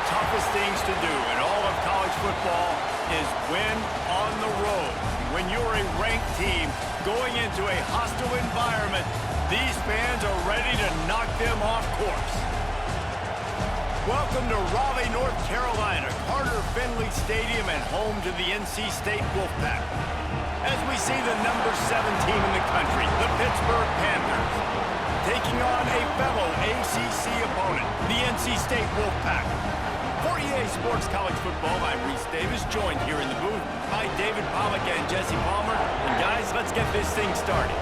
toughest things to do in all of college football is win on the road. When you're a ranked team going into a hostile environment, these fans are ready to knock them off course. Welcome to Raleigh, North Carolina, Carter Finley Stadium, and home to the NC State Wolfpack. As we see the number 7 team in the country, the Pittsburgh Panthers, taking on a fellow ACC opponent, the NC State Wolfpack. For EA Sports College Football, I'm Reese Davis, joined here in the booth by David Pollack and Jesse Palmer. And guys, let's get this thing started.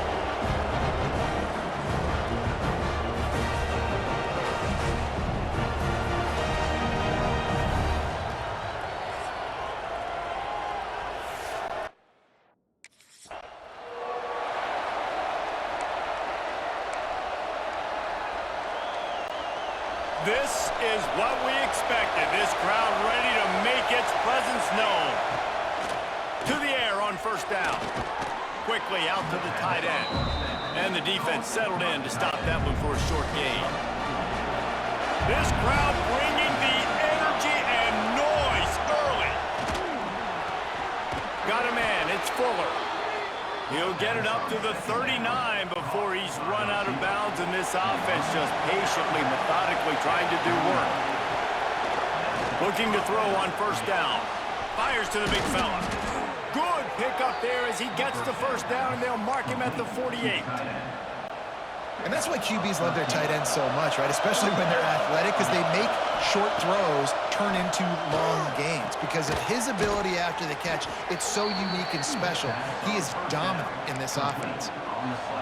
This is what we expected. This crowd ready to make its presence known. To the air on first down. Quickly out to the tight end. And the defense settled in to stop that one for a short gain. This crowd bringing the energy and noise early. Got a man. It's Fuller. He'll get it up to the 39 before he's run out of bounds, and this offense just patiently, methodically trying to do work. Looking to throw on first down. Fires to the big fella. Good pick up there as he gets the first down, and they'll mark him at the 48. And that's why QBs love their tight ends so much, right? Especially when they're athletic, because they make short throws turn into long gains. Because of his ability after the catch, it's so unique and special. He is dominant in this offense.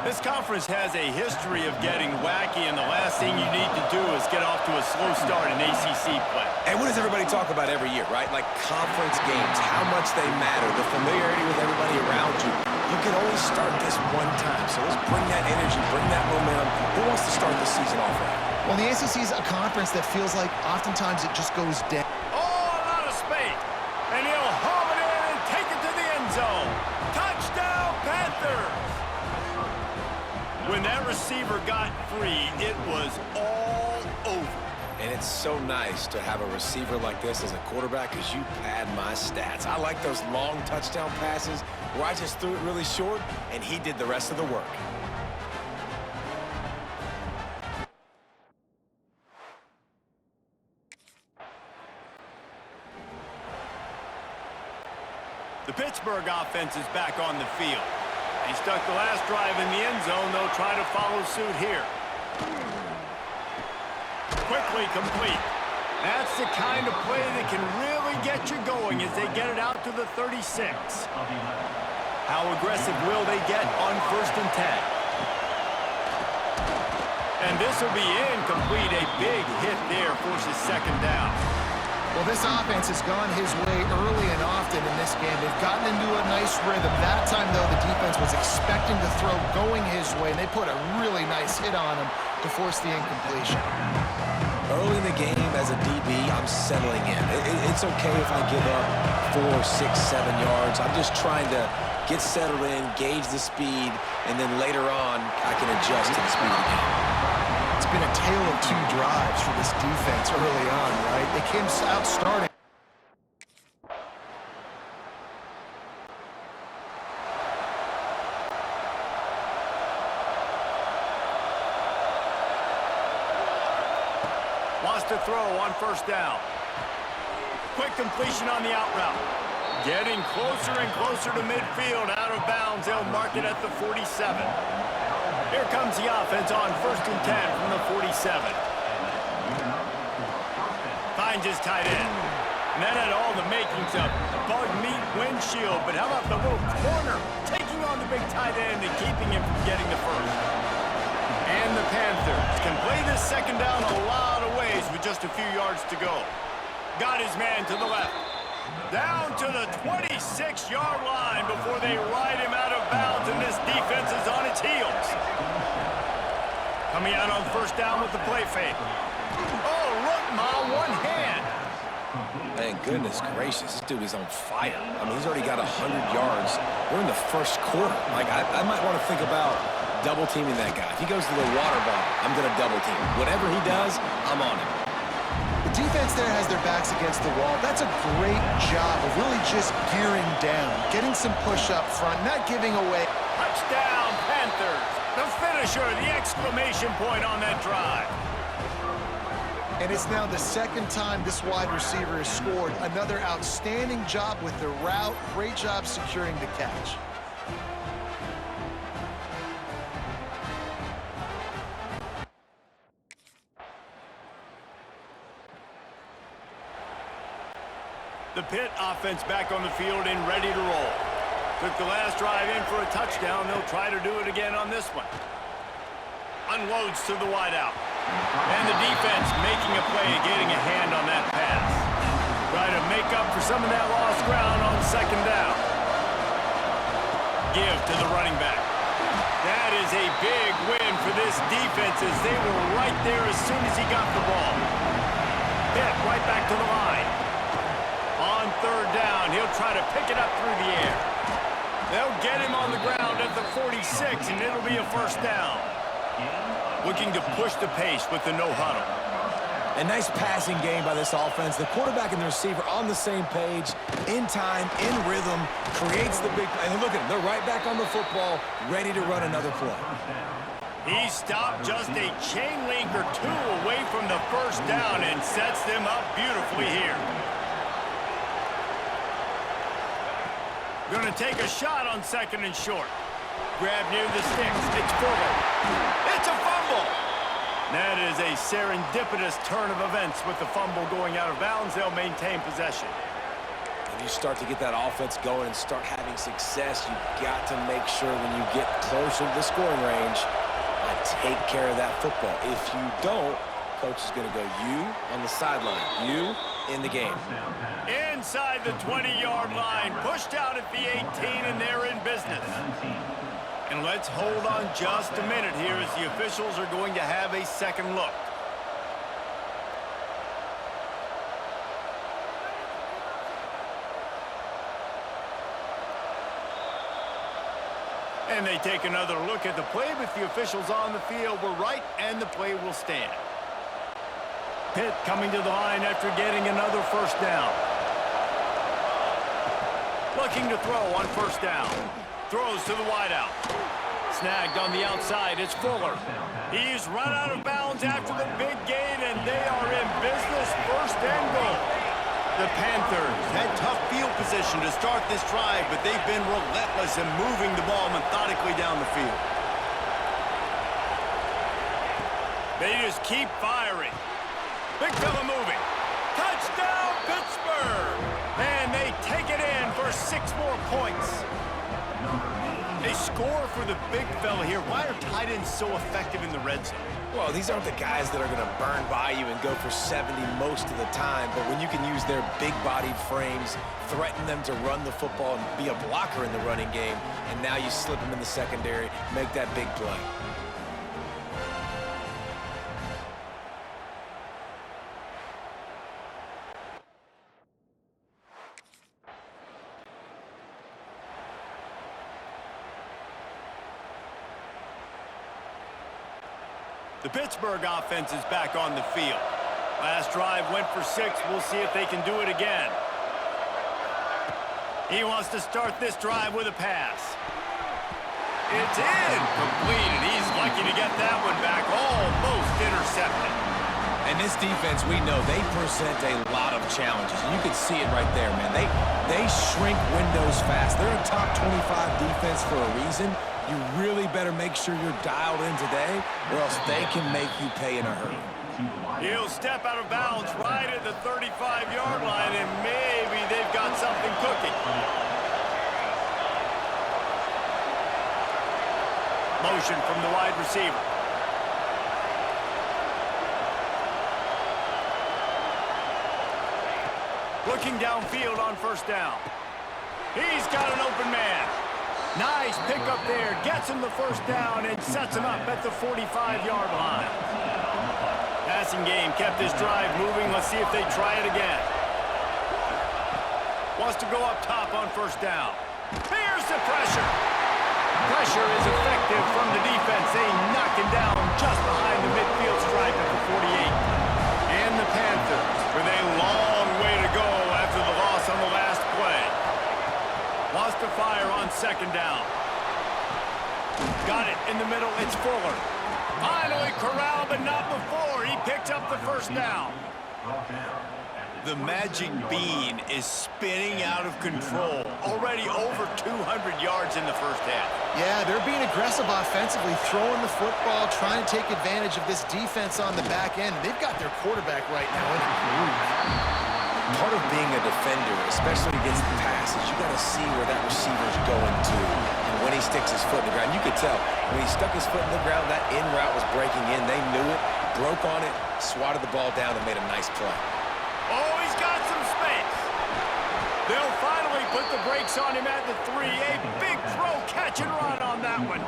This conference has a history of getting wacky, and the last thing you need to do is get off to a slow start in ACC play. And what does everybody talk about every year, right? Like conference games, how much they matter, the familiarity with everybody around you. You can only start this one time, so let's bring that energy, bring that momentum. Who wants to start the season off right? Well, the ACC is a conference that feels like oftentimes it just goes down. Oh, a lot of space. And he'll home it in and take it to the end zone. Touchdown, Panthers! When that receiver got free, it was all over. And it's so nice to have a receiver like this as a quarterback because you pad my stats. I like those long touchdown passes where I just threw it really short and he did the rest of the work. The Pittsburgh offense is back on the field. He stuck the last drive in the end zone. They'll try to follow suit here. Quickly complete. That's the kind of play that can really get you going as they get it out to the 36. How aggressive will they get on 1st and 10? And this will be incomplete. A big hit there forces 2nd down. Well, this offense has gone his way early and often in this game. They've gotten into a nice rhythm. That time, though, the defense was expecting to throw going his way, and they put a really nice hit on him to force the incompletion. Early in the game, as a DB, I'm settling in. It's okay if I give up 4, 6, 7 yards. I'm just trying to get settled in, gauge the speed, and then later on, I can adjust to the speed of the game. It's been a tale of 2 drives for this defense early on, right? They came out starting. Wants to throw on 1st down. Quick completion on the out route. Getting closer and closer to midfield, out of bounds. They'll mark it at the 47. Here comes the offense on 1st and 10 from the 47. Finds his tight end. And that had all the makings of bug meat windshield. But how about the little corner taking on the big tight end and keeping him from getting the first? And the Panthers can play this 2nd down a lot of ways with just a few yards to go. Got his man to the left. Down to the 26-yard line before they ride him out of bounds, and this defense is on its heels. Coming out on 1st down with the play fake. Oh, look, Ma, one hand. Man, goodness gracious, this dude is on fire. I mean, he's already got 100 yards. We're in the 1st quarter. Like, I might want to think about double teaming that guy. If he goes to the water bottle, I'm going to double team. Whatever he does, I'm on him. The defense there has their backs against the wall. That's a great job of really just gearing down, getting some push up front, not giving away. Touchdown, Panthers. The finisher, the exclamation point on that drive. And it's now the second time this wide receiver has scored. Another outstanding job with the route. Great job securing the catch. The Pitt offense back on the field and ready to roll. Took the last drive in for a touchdown. They'll try to do it again on this one. Unloads to the wideout. And the defense making a play, getting a hand on that pass. Try to make up for some of that lost ground on second down. Give to the running back. That is a big win for this defense as they were right there as soon as he got the ball. Pitt right back to the line. On third down, he'll try to pick it up through the air. They'll get him on the ground at the 46, and it'll be a first down. Looking to push the pace with the no huddle. A nice passing game by this offense. The quarterback and the receiver on the same page, in time, in rhythm, creates the big play. And look at them, they're right back on the football, ready to run another play. He stopped just a chain link or two away from the first down and sets them up beautifully here. Going to take a shot on second and short. Grab near the sticks. It's Fuller. It's a fumble. That is a serendipitous turn of events with the fumble going out of bounds. They'll maintain possession. When you start to get that offense going and start having success, you've got to make sure when you get closer to the scoring range, take care of that football. If you don't, coach is going to go you on the sideline, you in the game. Inside the 20-yard line, pushed out at the 18, and they're in business. And let's hold on just a minute here as the officials are going to have a second look. And they take another look at the play, but the officials on the field were right, and the play will stand. Pitt coming to the line after getting another first down. Looking to throw on first down. Throws to the wideout. Snagged on the outside, it's Fuller. He's run out of bounds after the big gain, and they are in business, first and goal. The Panthers had tough field position to start this drive, but they've been relentless in moving the ball methodically down the field. They just keep firing. Big fella moving. Touchdown, Pittsburgh! And they take it in for 6 more points. They score for the big fella here. Why are tight ends so effective in the red zone? Well, these aren't the guys that are going to burn by you and go for 70 most of the time, but when you can use their big-bodied frames, threaten them to run the football and be a blocker in the running game, and now you slip them in the secondary, make that big play. The Pittsburgh offense is back on the field. Last drive went for 6. We'll see if they can do it again. He wants to start this drive with a pass. It's in. Completed. He's lucky to get that one back. Almost intercepted. And this defense, we know, they present a lot of challenges. And you can see it right there, man. They shrink windows fast. They're a top 25 defense for a reason. You really better make sure you're dialed in today, or else they can make you pay in a hurry. He'll step out of bounds right at the 35-yard line, and maybe they've got something cooking. Motion from the wide receiver. Looking downfield on first down. He's got an open man. Nice pickup there. Gets him the first down and sets him up at the 45-yard line. Passing game kept this drive moving. Let's see if they try it again. Wants to go up top on first down. Here's the pressure. Pressure is effective from the defense. They knock him down just behind the midfield stripe at the 48. And the Panthers second down. Got it in the middle. It's Fuller. Finally corralled, but not before. He picked up the first down. The magic bean is spinning out of control. Already over 200 yards in the first half. Yeah, they're being aggressive offensively, throwing the football, trying to take advantage of this defense on the back end. They've got their quarterback right now in a groove. Part of being a defender, especially against the passes, you got to see where that receiver's going to. And when he sticks his foot in the ground, you could tell when he stuck his foot in the ground, that in route was breaking in. They knew it, broke on it, swatted the ball down, and made a nice play. Oh, he's got some space. They'll finally put the brakes on him at the 3. A big throw, catch and run on that one.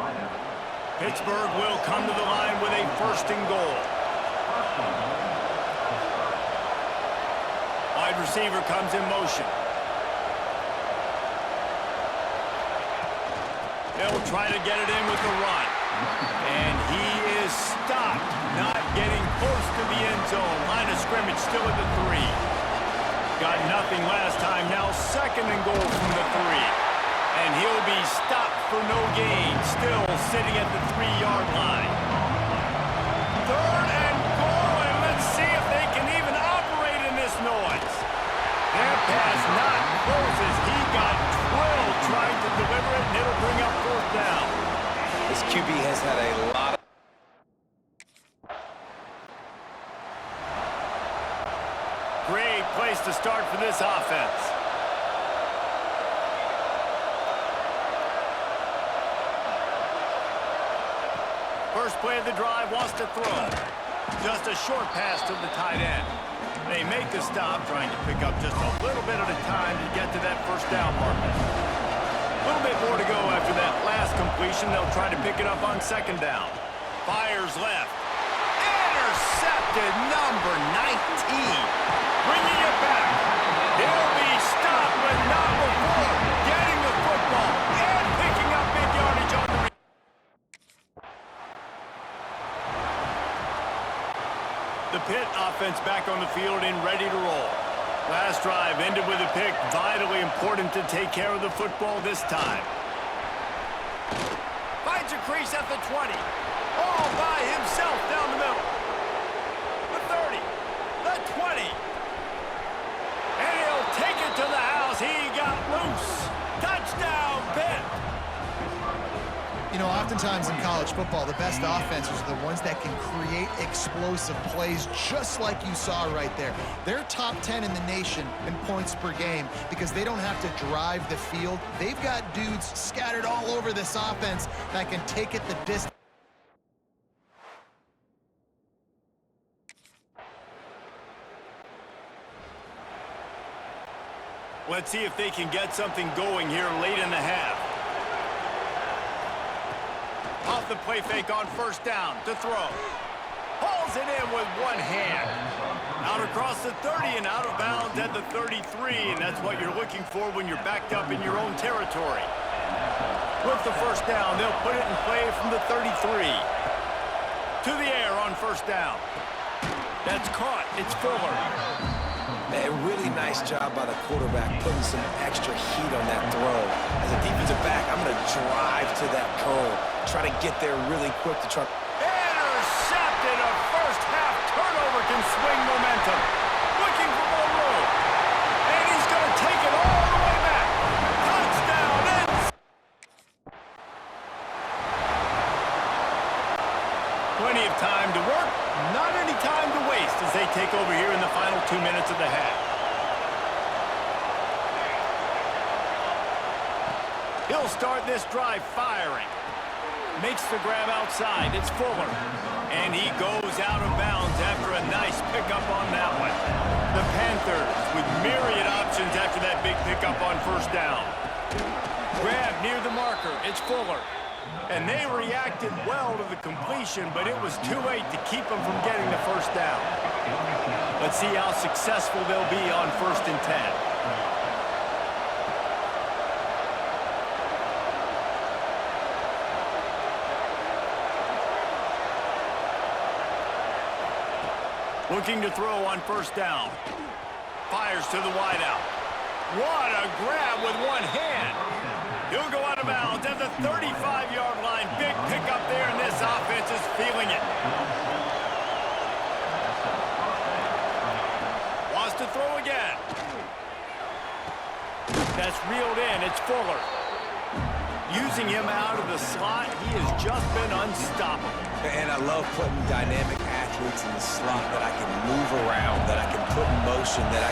Pittsburgh will come to the line with a 1st and goal. Wide receiver comes in motion. They'll try to get it in with the run. And he is stopped, not getting close to the end zone. Line of scrimmage still at the 3. Got nothing last time. Now 2nd and goal from the 3. And he'll be stopped for no gain. Still sitting at the 3-yard line. 3rd and goal. And let's see if they can even operate in this noise. Their pass not closes. He got drilled trying to deliver it, and it'll bring up 4th down. This QB has had a lot of... Great place to start for this offense. First play of the drive, wants to throw. Just a short pass to the tight end. They make the stop, trying to pick up just a little bit at a time to get to that 1st down marker. A little bit more to go after that last completion. They'll try to pick it up on 2nd down. Fires left. Intercepted, number 19. Bringing it back. He'll be stopped, but not before getting the football and picking up big yardage on the... The Pitt offense back on the field and ready to roll. Last drive ended with a pick. Vitally important to take care of the football this time. Finds a crease at the 20. All by himself down the middle. The 30. The 20. And he'll take it to the house. He got loose. Touchdown, Pitt. You know, oftentimes in college football, the best offenses are the ones that can create explosive plays, just like you saw right there. They're top 10 in the nation in points per game because they don't have to drive the field. They've got dudes scattered all over this offense that can take it the distance. Let's see if they can get something going here late in the half. Off the play fake on 1st down to throw. Hauls it in with one hand. Out across the 30 and out of bounds at the 33. And that's what you're looking for when you're backed up in your own territory. With the 1st down, they'll put it in play from the 33. To the air on 1st down. That's caught. It's Fuller. A really nice job by the quarterback putting some extra heat on that throw. As a defensive back, I'm going to drive to that curl. Try to get there really quick to try. Intercepted. A first-half turnover can swing momentum. Looking for more room. And he's going to take it all the way back. Touchdown. Plenty of time to work. Not any time to waste as they take over here in the final 2 minutes of the half. He'll start this drive firing. Makes the grab outside. It's Fuller. And he goes out of bounds after a nice pickup on that one. The Panthers with myriad options after that big pickup on 1st down. Grab near the marker. It's Fuller. And they reacted well to the completion, but it was too late to keep them from getting the 1st down. Let's see how successful they'll be on 1st and 10. Looking to throw on 1st down. Fires to the wideout. What a grab with one hand. He'll go out of of bounds at the 35-yard line. Big pickup there, and this offense is feeling it. Wants to throw again. That's reeled in. It's Fuller. Using him out of the slot, he has just been unstoppable. And I love putting dynamic athletes in the slot that I can move around, that I can put in motion, that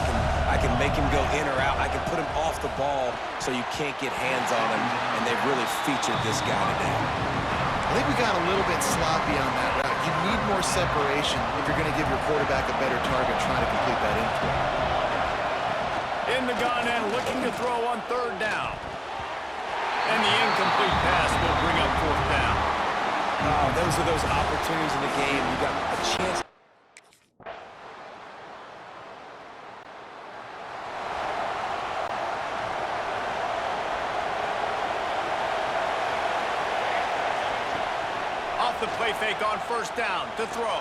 I can make him go in or out. I can put him off the ball so you can't get hands on him, and they've really featured this guy today. I think we got a little bit sloppy on that route. You need more separation if you're going to give your quarterback a better target trying to complete that in throw. In the gun and looking to throw on third down. And the incomplete pass will bring up fourth down. Those are those opportunities in the game. You got a chance. Off the play fake on first down to throw.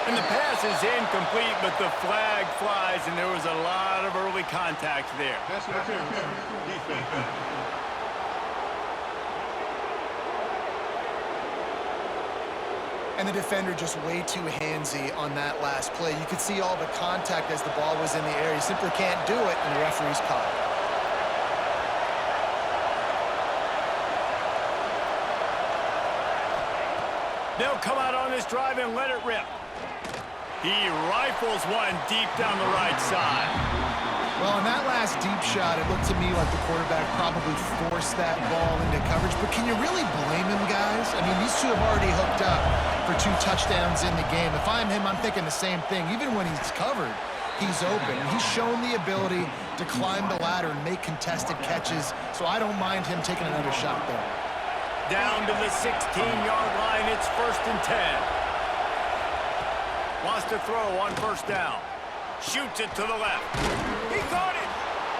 And the pass is incomplete, but the flag flies, and there was a lot of early contact there. And the defender just way too handsy on that last play. You could see all the contact as the ball was in the air. You simply can't do it, and the referee's caught it. They'll come out on this drive and let it rip. He rifles one deep down the right side. Well, in that last deep shot, it looked to me like the quarterback probably forced that ball into coverage. But can you really blame him, guys? I mean, these two have already hooked up for 2 touchdowns in the game. If I'm him, I'm thinking the same thing. Even when he's covered, he's open. He's shown the ability to climb the ladder and make contested catches, so I don't mind him taking another shot there. Down to the 16-yard line, it's 1st and 10. Wants to throw on first down. Shoots it to the left. He caught it,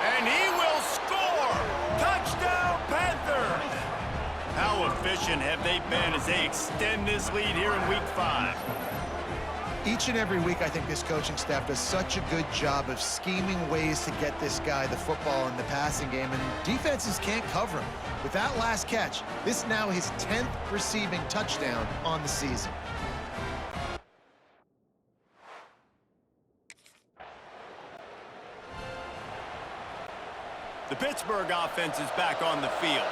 and he will score! Touchdown, Panthers! How efficient have they been as they extend this lead here in Week 5? Each and every week, I think this coaching staff does such a good job of scheming ways to get this guy the football in the passing game, and defenses can't cover him. With that last catch, this is now his 10th receiving touchdown on the season. The Pittsburgh offense is back on the field.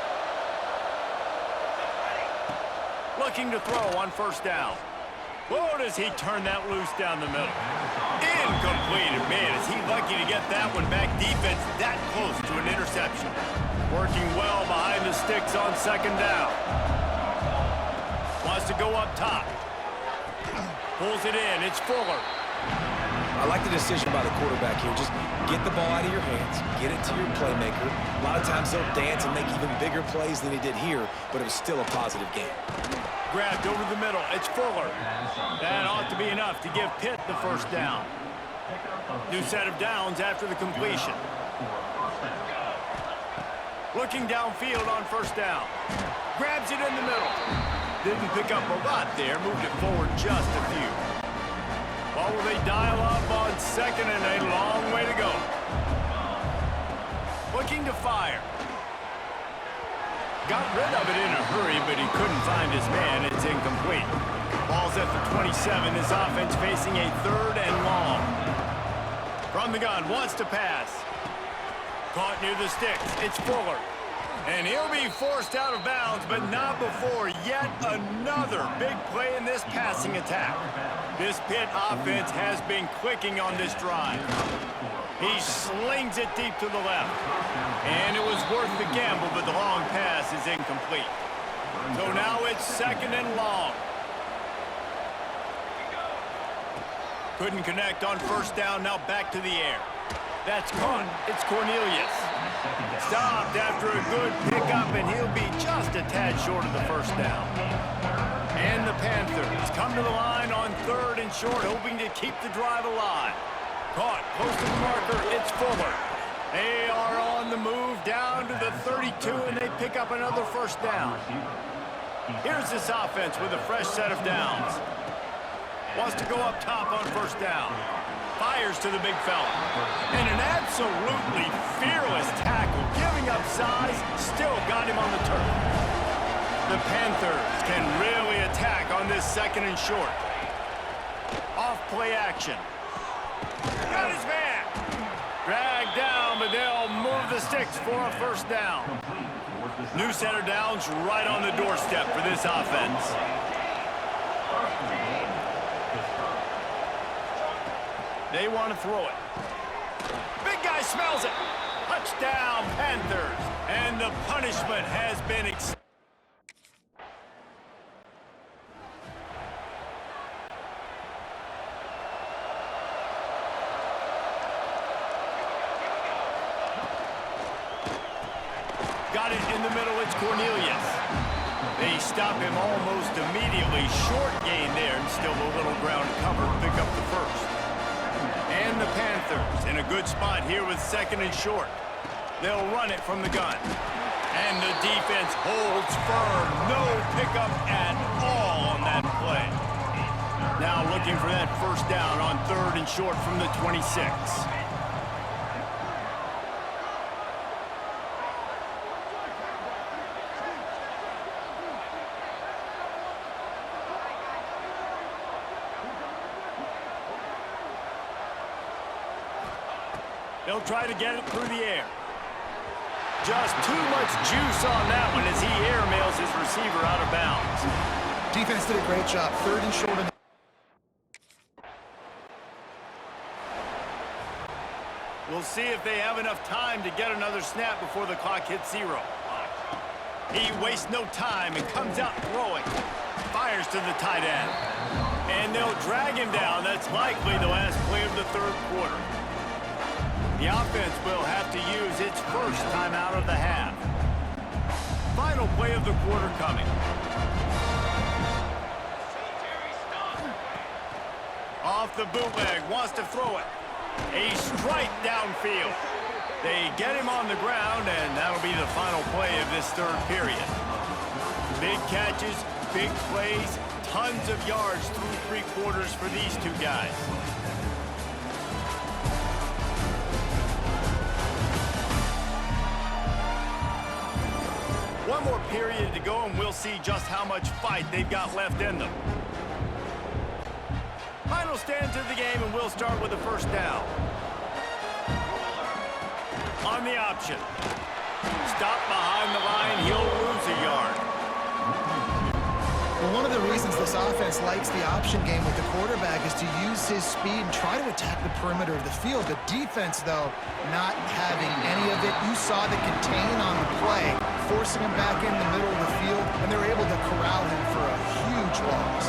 Looking to throw on first down. Whoa, does he turn that loose down the middle? Incomplete. And man, is he lucky to get that one back. Defense that close to an interception. Working well behind the sticks on second down. Wants to go up top. Pulls it in. It's Fuller. I like the decision by the quarterback here. Just get the ball out of your hands, get it to your playmaker. A lot of times they'll dance and make even bigger plays than he did here, but it was still a positive game. Grabbed over the middle. It's Fuller. That ought to be enough to give Pitt the first down. New set of downs after the completion. Looking downfield on first down. Grabs it in the middle. Didn't pick up a lot there. Moved it forward just a few. Well, will they dial up on second and a long way to go? Looking to fire. Got rid of it in a hurry, but he couldn't find his man. It's incomplete. Ball's at the 27. His offense facing a 3rd and long. From the gun, wants to pass. Caught near the sticks. It's Fuller. And he'll be forced out of bounds, but not before yet another big play in this passing attack. This Pitt offense has been clicking on this drive. He slings it deep to the left. And it was worth the gamble, but the long pass is incomplete. So now it's 2nd and long. Couldn't connect on first down, now back to the air. That's caught. It's Cornelius. Stopped after a good pickup, and he'll be just a tad short of the first down. And the Panthers come to the line on 3rd and short, hoping to keep the drive alive. Caught close to the marker. It's Fuller. They are on the move down to the 32, and they pick up another first down. Here's this offense with a fresh set of downs. Wants to go up top on first down. fires to the big fella. And an absolutely fearless tackle, giving up size, still got him on the turf. The Panthers can really attack on this second and short. Off play action. Got his man. Dragged down, but they'll move the sticks for a first down. New center downs right on the doorstep for this offense. They want to throw it. Big guy smells it. Touchdown, Panthers. And the punishment has been accepted. Got it in the middle, it's Cornelius. They stop him almost immediately. Short gain there, and still a little ground cover to pick up the first. And the Panthers in a good spot here with second and short. They'll run it from the gun. And the defense holds firm. No pickup at all on that play. Now looking for that first down on third and short from the 26. They'll try to get it through the air. Just too much juice on that one as he airmails his receiver out of bounds. Defense did a great job. Third and short. We'll see if they have enough time to get another snap before the clock hits 0. He wastes no time and comes out throwing. Fires to the tight end. And they'll drag him down. That's likely the last play of the third quarter. The offense will have to use its first timeout of the half. Final play of the quarter coming. Off the bootleg, wants to throw it. A strike downfield. They get him on the ground, and that'll be the final play of this third period. Big catches, big plays, tons of yards through 3 quarters for these two guys. One more period to go, and we'll see just how much fight they've got left in them. Final stands of the game, and we'll start with the first down. On the option. Stop behind the line, he'll lose a yard. Well, one of the reasons this offense likes the option game with the quarterback is to use his speed and try to attack the perimeter of the field. The defense, though, not having any of it. You saw the contain on the play, forcing him back in the middle of the field, and they're able to corral him for a huge loss.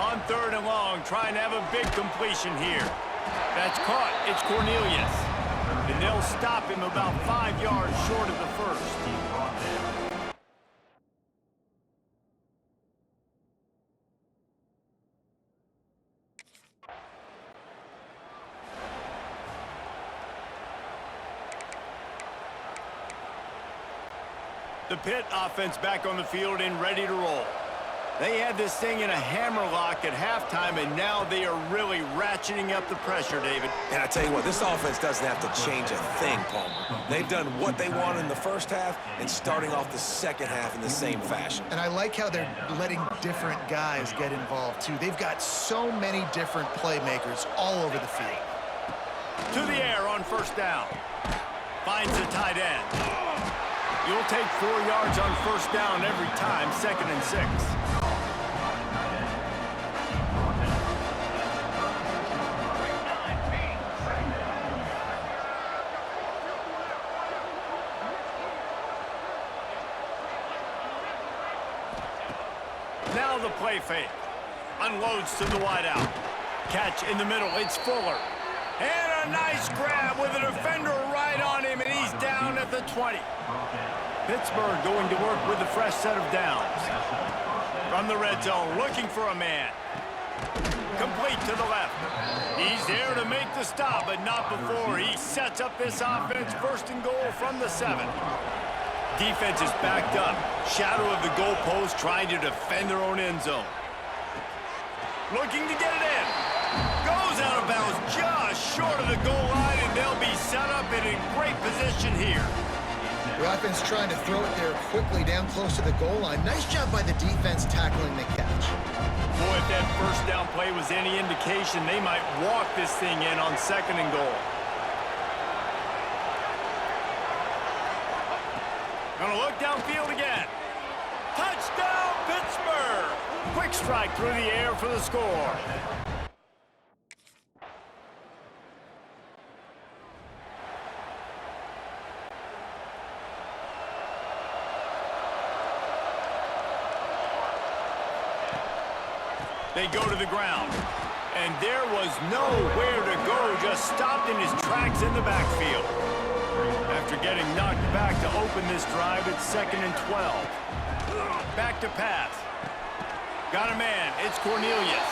On third and long, trying to have a big completion here. That's caught. It's Cornelius. And they'll stop him about 5 yards short of the first. The Pitt offense back on the field and ready to roll. They had this thing in a hammerlock at halftime, and now they are really ratcheting up the pressure, David. And I tell you what, this offense doesn't have to change a thing, Palmer. They've done what they wanted in the first half and starting off the second half in the same fashion. And I like how they're letting different guys get involved, too. They've got so many different playmakers all over the field. To the air on first down. Finds the tight end. You'll take 4 yards on first down every time, 2nd and 6. Now the play fake. Unloads to the wideout. Catch in the middle, it's Fuller. And a nice grab with a defender right on him, and he's down at the 20. Pittsburgh going to work with a fresh set of downs. From the red zone, looking for a man. Complete to the left. He's there to make the stop, but not before he sets up this offense. 1st and goal from the 7. Defense is backed up. Shadow of the goalpost, trying to defend their own end zone. Looking to get it in. Goes out of bounds just short of the goal line, and they'll be set up and in great position here. The offense trying to throw it there quickly down close to the goal line. Nice job by the defense tackling the catch. Boy, if that first down play was any indication, they might walk this thing in on 2nd and goal. Gonna look downfield again. Touchdown, Pittsburgh! Quick strike through the air for the score. They go to the ground. And there was nowhere to go, just stopped in his tracks in the backfield. After getting knocked back to open this drive, it's 2nd and 12. Back to pass. Got a man. It's Cornelius.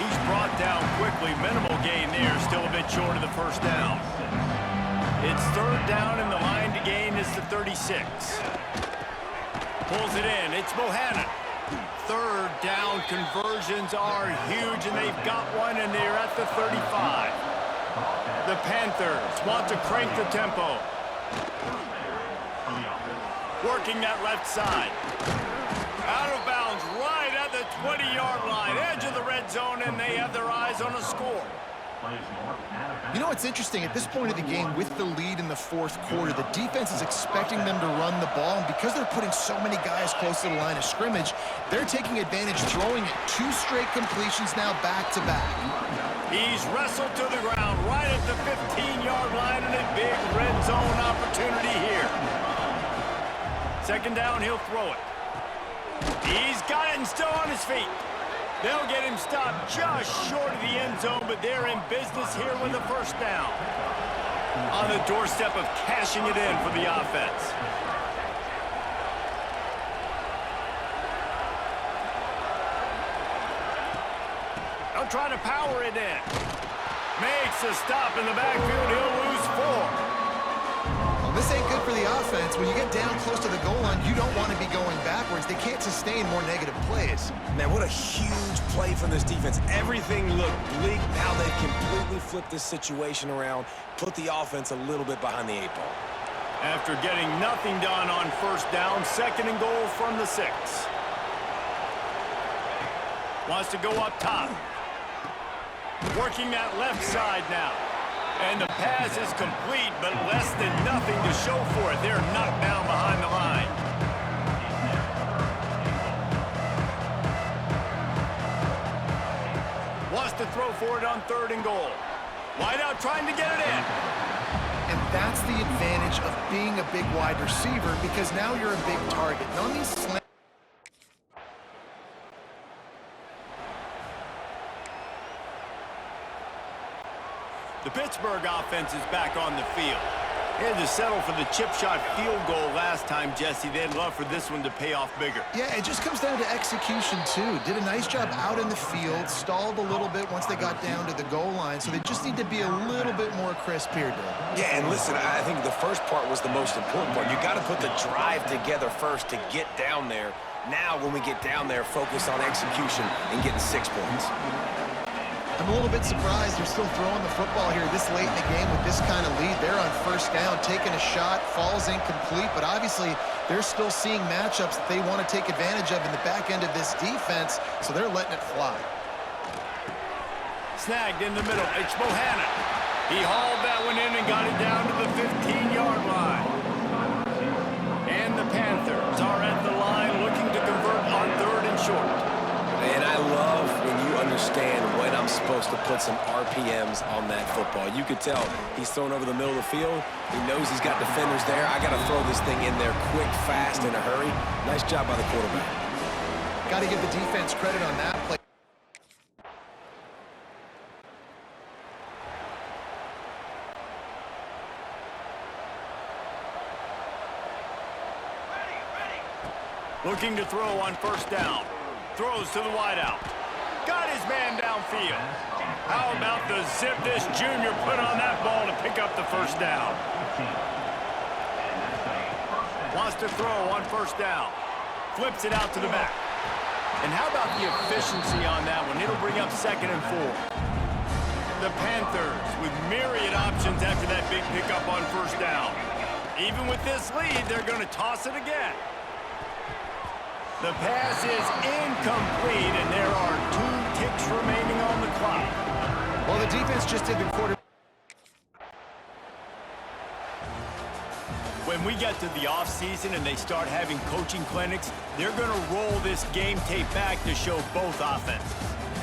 He's brought down quickly. Minimal gain there. Still a bit short of the first down. It's 3rd down, and the line to gain is the 36. Pulls it in. It's Bohannon. 3rd down conversions are huge, and they've got one, and they're at the 35. The Panthers want to crank the tempo. Working that left side. Out of bounds right at the 20-yard line, edge of the red zone, and they have their eyes on a score. You know what's interesting? At this point of the game, with the lead in the 4th quarter, the defense is expecting them to run the ball, and because they're putting so many guys close to the line of scrimmage, they're taking advantage, throwing it 2 straight completions now back-to-back. He's wrestled to the ground right at the 15-yard line, and a big red zone opportunity here. 2nd down, he'll throw it. He's got it and still on his feet. They'll get him stopped just short of the end zone, but they're in business here with a 1st down. On the doorstep of cashing it in for the offense. They'll try to power it in. Makes a stop in the backfield. He'll lose 4. This ain't good for the offense. When you get down close to the goal line, you don't want to be going backwards. They can't sustain more negative plays. Man, what a huge play from this defense. Everything looked bleak. Now they've completely flipped this situation around, put the offense a little bit behind the 8 ball. After getting nothing done on 1st down, 2nd and goal from the 6. Wants to go up top. Working that left side now. And the pass is complete, but less than nothing to show for it. They're knocked down behind the line. Wants to throw for it on 3rd and goal. Wide out trying to get it in. And that's the advantage of being a big wide receiver, because now you're a big target. And on these slants, the Pittsburgh offense is back on the field. They had to settle for the chip shot field goal last time, Jesse. They'd love for this one to pay off bigger. yeah, it just comes down to execution, too. Did a nice job out in the field, stalled a little bit once they got down to the goal line, so they just need to be a little bit more crisp here, Dave. Yeah, and listen, I think the first part was the most important part. You got to put the drive together first to get down there. Now, when we get down there, focus on execution and getting 6 points. I'm a little bit surprised they're still throwing the football here this late in the game with this kind of lead. They're on 1st down, taking a shot, falls incomplete, but obviously they're still seeing matchups that they want to take advantage of in the back end of this defense, so they're letting it fly. Snagged in the middle. It's Bohannon. He hauled that one in and got it down to the 15-yard line. And the Panthers are at the line looking to convert on 3rd and short. And I love when you understand when I'm supposed to put some RPMs on that football. You could tell he's thrown over the middle of the field. He knows he's got defenders there. I got to throw this thing in there quick, fast, in a hurry. Nice job by the quarterback. Got to give the defense credit on that play. Looking to throw on 1st down. Throws to the wideout. Got his man downfield. How about the zip this junior put on that ball to pick up the 1st down? Wants to throw on 1st down. Flips it out to the back. And how about the efficiency on that one? It'll bring up 2nd and 4. The Panthers with myriad options after that big pickup on first down. Even with this lead, they're going to toss it again. The pass is incomplete, and there are 2 ticks remaining on the clock. Well, the defense just did the quarter. When we get to the offseason and they start having coaching clinics, they're going to roll this game tape back to show both offenses.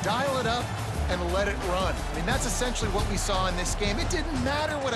Dial it up and let it run. I mean, that's essentially what we saw in this game. It didn't matter what